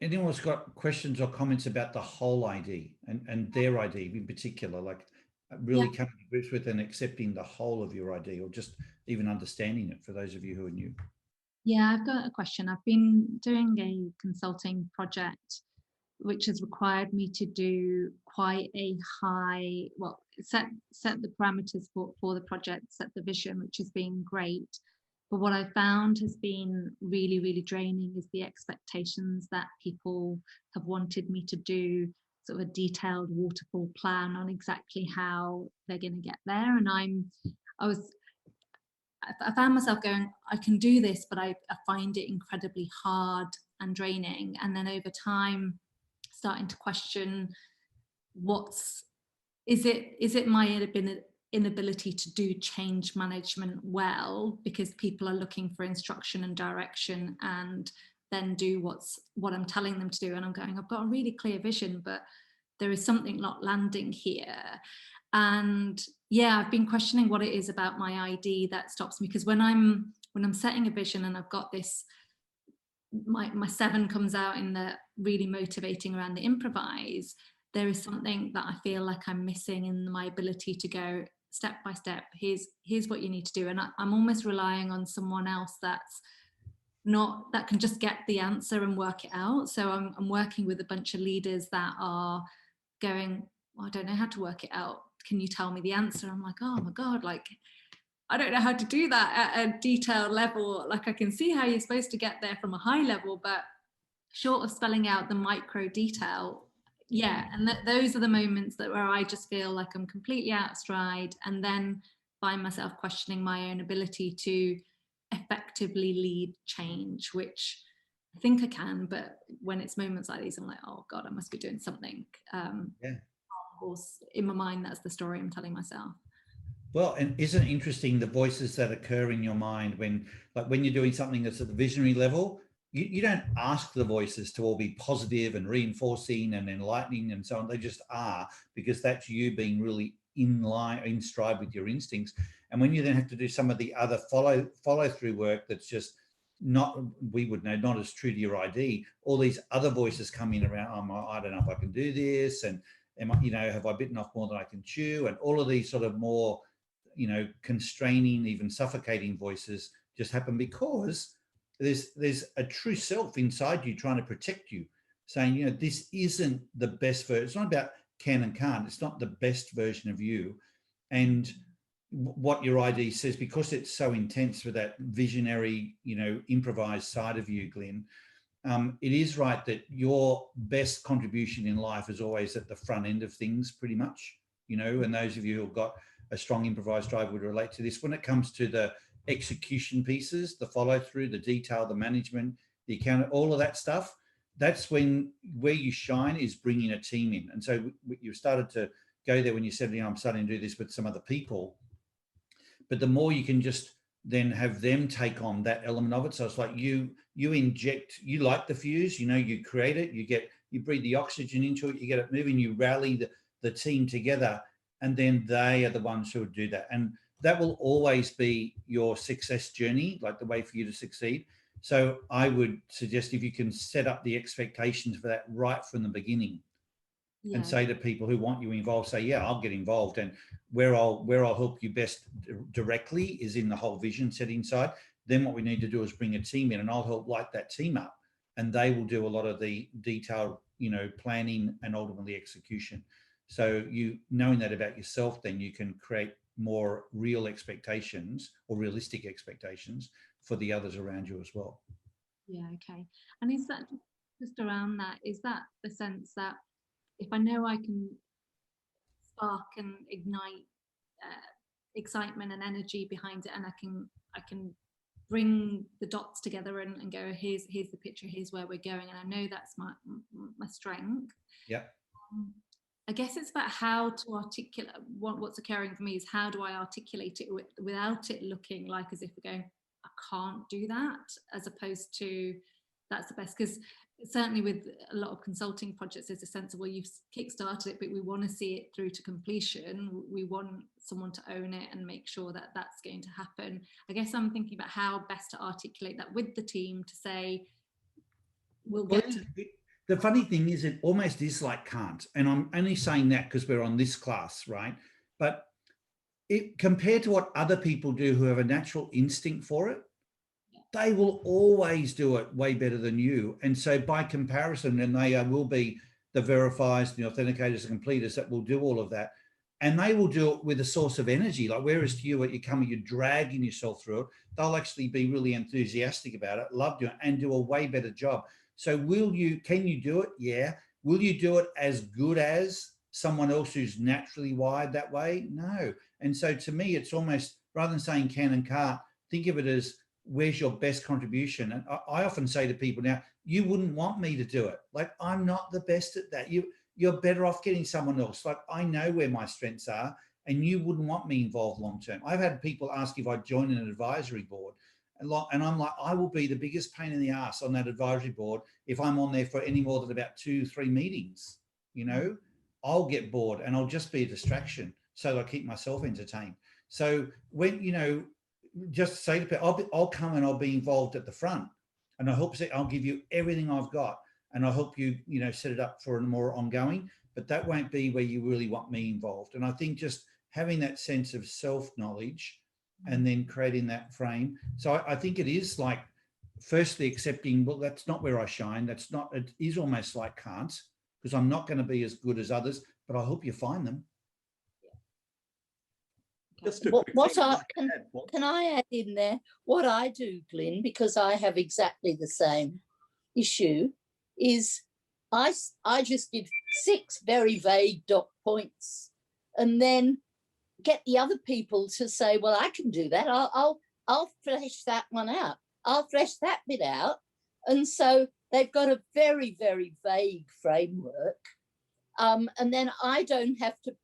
Anyone else got questions or comments about the whole ID and their ID in particular, like really coming to grips with and accepting the whole of your ID, or just even understanding it for those of you who are new? Yeah, I've got a question. I've been doing a consulting project which has required me to do quite a high, well, set the parameters for the project, set the vision, which has been great. But what I found has been really, really draining is the expectations that people have wanted me to do sort of a detailed waterfall plan on exactly how they're going to get there. And I found myself going, I can do this, but I find it incredibly hard and draining. And then over time, starting to question, is it my inability to do change management well, because people are looking for instruction and direction and then do what I'm telling them to do, and I'm going, I've got a really clear vision, but there is something not landing here. And yeah, I've been questioning what it is about my ID that stops me, because when I'm setting a vision and I've got this, my 7 comes out in the really motivating around the improvise, there is something that I feel like I'm missing in my ability to go step by step. Here's what you need to do, and I'm almost relying on someone else that can just get the answer and work it out. So I'm working with a bunch of leaders that are going, well, I don't know how to work it out. Can you tell me the answer? I'm like, oh my God, like, I don't know how to do that at a detailed level. Like, I can see how you're supposed to get there from a high level, but short of spelling out the micro detail, yeah. And those are the moments where I just feel like I'm completely out of stride, and then find myself questioning my own ability to effectively lead change, which I think I can, but when it's moments like these, I'm like, oh God, I must be doing something. Yeah. Of course, in my mind, that's the story I'm telling myself. Well, and isn't it interesting the voices that occur in your mind when you're doing something that's at the visionary level? You don't ask the voices to all be positive and reinforcing and enlightening and so on. They just are, because that's you being really in stride with your instincts. And when you then have to do some of the other follow through work that's just not, we would know, not as true to your ID, all these other voices come in around, oh, I don't know if I can do this, and am I, have I bitten off more than I can chew, and all of these sort of more, constraining, even suffocating voices just happen because there's a true self inside you trying to protect you, saying, this isn't the best version. It's not about can and can't. It's not the best version of you. And what your ID says, because it's so intense with that visionary, improvised side of you, Glenn, it is right that your best contribution in life is always at the front end of things, pretty much, and those of you who've got a strong improvised drive would relate to this. When it comes to the execution pieces, the follow through, the detail, the management, the account, all of that stuff, that's where you shine, is bringing a team in. And so you started to go there when you said, I'm starting to do this with some other people. But the more you can just then have them take on that element of it. So it's like you inject, you light the fuse, you create it, you breathe the oxygen into it, you get it moving, you rally the team together, and then they are the ones who would do that. And that will always be your success journey, like the way for you to succeed. So I would suggest, if you can set up the expectations for that right from the beginning, and say to people who want you involved, say, yeah, I'll get involved. And where I'll help you best directly is in the whole vision setting side. Then what we need to do is bring a team in, and I'll help light that team up, and they will do a lot of the detailed, planning and ultimately execution. So knowing that about yourself, then you can create more real expectations, or realistic expectations, for the others around you as well. Yeah, okay. And is that just around that, is that the sense that if I know I can spark and ignite excitement and energy behind it, and I can bring the dots together and go, here's the picture, here's where we're going, and I know that's my strength. Yeah. I guess it's about how to articulate what's occurring for me is, how do I articulate it without it looking like as if we're going, I can't do that, as opposed to that's the best. Because certainly with a lot of consulting projects, there's a sense of, well, you've kickstarted it, but we want to see it through to completion. We want someone to own it and make sure that that's going to happen. I guess I'm thinking about how best to articulate that with the team to say, we'll get to... The funny thing is, it almost is like can't. And I'm only saying that because we're on this class, right? But compared to what other people do who have a natural instinct for it, they will always do it way better than you. And so by comparison, and they will be the verifiers, the authenticators, the completers that will do all of that. And they will do it with a source of energy. Like, whereas to you, you're dragging yourself through it, they'll actually be really enthusiastic about it, love doing it, and do a way better job. So can you do it? Yeah. Will you do it as good as someone else who's naturally wired that way? No. And so to me, it's almost, rather than saying can and can't, think of it as, where's your best contribution? And I often say to people now, you wouldn't want me to do it. Like, I'm not the best at that. You're better off getting someone else. Like, I know where my strengths are, and you wouldn't want me involved long-term. I've had people ask if I'd join an advisory board. And I'm like, I will be the biggest pain in the ass on that advisory board if I'm on there for any more than about 2-3 meetings, I'll get bored and I'll just be a distraction so that I keep myself entertained. So when, you know, just say to people, I'll come and I'll be involved at the front, and I hope I'll give you everything I've got, and I hope you, you know, set it up for a more ongoing, but that won't be where you really want me involved. And I think just having that sense of self-knowledge and then creating that frame. So I think it is like, firstly, accepting, well, that's not where I shine. That's not, it is almost like can't, because I'm not going to be as good as others, but I hope you find them. Can I add in there what I do, Glyn, because I have exactly the same issue, is I just give 6 very vague dot points and then get the other people to say, well, I can do that. I'll flesh that one out. I'll flesh that bit out. And so they've got a very, very vague framework. And then I don't have to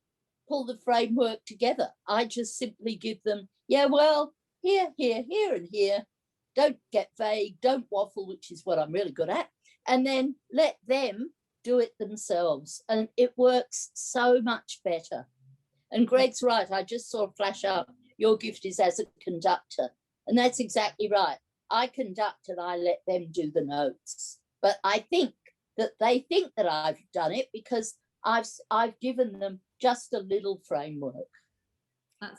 pull the framework together. I just simply give them, yeah, well, here, and here. Don't get vague, don't waffle, which is what I'm really good at. And then let them do it themselves. And it works so much better. And Greg's right. I just saw a flash up. Your gift is as a conductor. And that's exactly right. I conduct and I let them do the notes. But I think that they think that I've done it because I've given them just a little framework.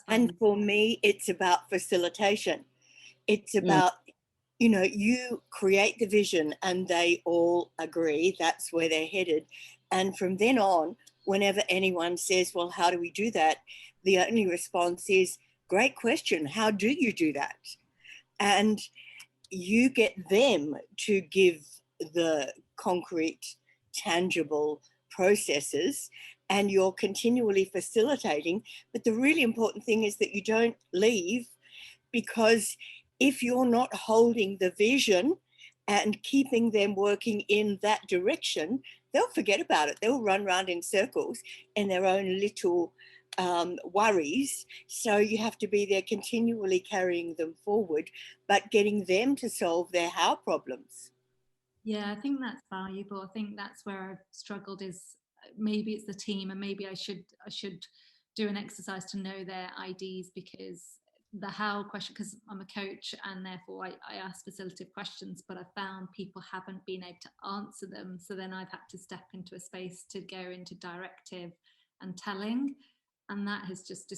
And for me, it's about facilitation. It's about, you know, you create the vision and they all agree that's where they're headed. And from then on, whenever anyone says, well, how do we do that? The only response is, great question. How do you do that? And you get them to give the concrete, tangible processes, and you're continually facilitating. But the really important thing is that you don't leave, because if you're not holding the vision and keeping them working in that direction, they'll forget about it. They'll run around in circles in their own little worries. So you have to be there continually carrying them forward, but getting them to solve their how problems. Yeah, I think that's valuable. I think that's where I've struggled, is maybe it's the team, and maybe I should do an exercise to know their IDs, because the how question, because I'm a coach and therefore I ask facilitative questions, but I found people haven't been able to answer them. So then I've had to step into a space to go into directive and telling. And that has just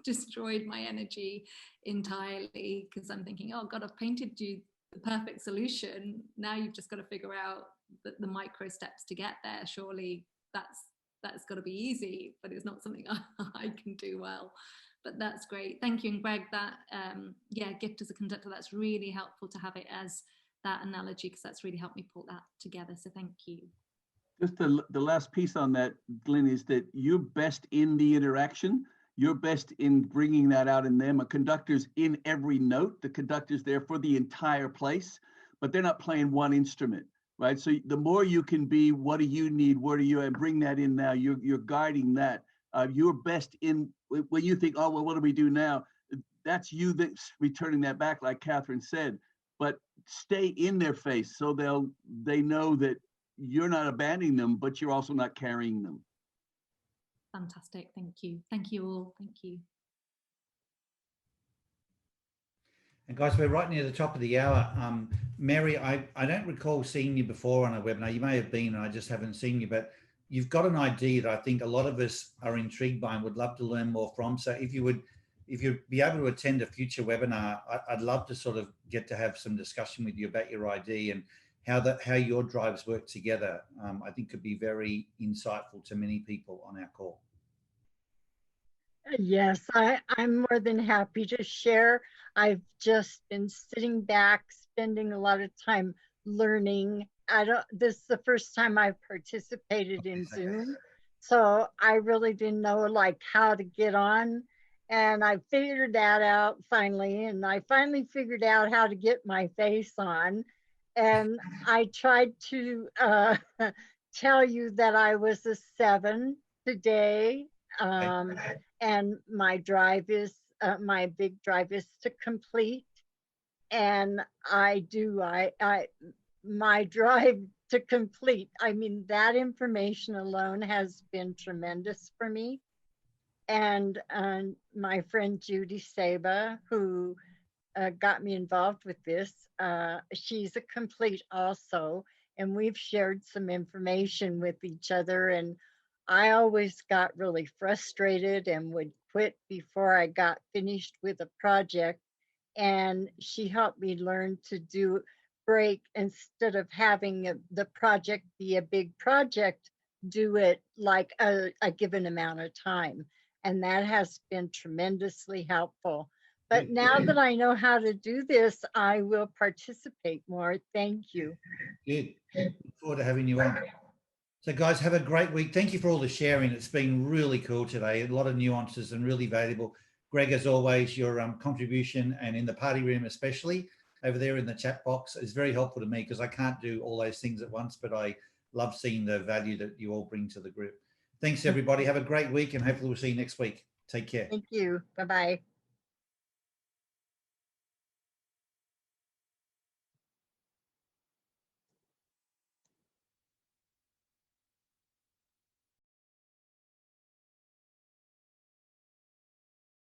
destroyed my energy entirely, because I'm thinking, oh God, I've painted you the perfect solution. Now you've just got to figure out the micro steps to get there. Surely that's got to be easy, but it's not something I can do well. But that's great. Thank you. And Greg, that, gift as a conductor, that's really helpful to have it as that analogy, because that's really helped me pull that together. So thank you. Just the last piece on that, Glyn, is that you're best in the interaction. You're best in bringing that out in them. A conductor's in every note. The conductor's there for the entire place, but they're not playing one instrument, right? So the more you can be, what do you need? Where do you, and bring that in now. You're guiding that. You're best in, when you think, oh, well, what do we do now? That's you that's returning that back, like Catherine said, but stay in their face so they know that you're not abandoning them, but you're also not carrying them. Fantastic. Thank you. Thank you all. Thank you. And guys, we're right near the top of the hour. Mary, I don't recall seeing you before on a webinar. You may have been, and I just haven't seen you, but you've got an idea that I think a lot of us are intrigued by and would love to learn more from. So if you'd be able to attend a future webinar, I'd love to sort of get to have some discussion with you about your idea and how your drives work together. I think could be very insightful to many people on our call. Yes, I'm more than happy to share. I've just been sitting back, spending a lot of time learning. This is the first time I've participated in Zoom, so I really didn't know like how to get on, and I figured that out finally, and I finally figured out how to get my face on, and I tried to tell you that I was a 7 today. And my drive is my big drive is to complete, and my drive to complete. I mean, that information alone has been tremendous for me. And my friend Judy Saba, who got me involved with this, she's a complete also. And we've shared some information with each other. And I always got really frustrated and would quit before I got finished with a project. And she helped me learn to do break instead of having the project be a big project, do it like a given amount of time. And that has been tremendously helpful. But now that I know how to do this, I will participate more. Thank you. Good. Look forward to having you on. So guys, have a great week. Thank you for all the sharing. It's been really cool today. A lot of nuances and really valuable. Greg, as always, your contribution, and in the party room especially, over there in the chat box, is very helpful to me because I can't do all those things at once, but I love seeing the value that you all bring to the group. Thanks, everybody. Have a great week, and hopefully we'll see you next week. Take care. Thank you. Bye-bye.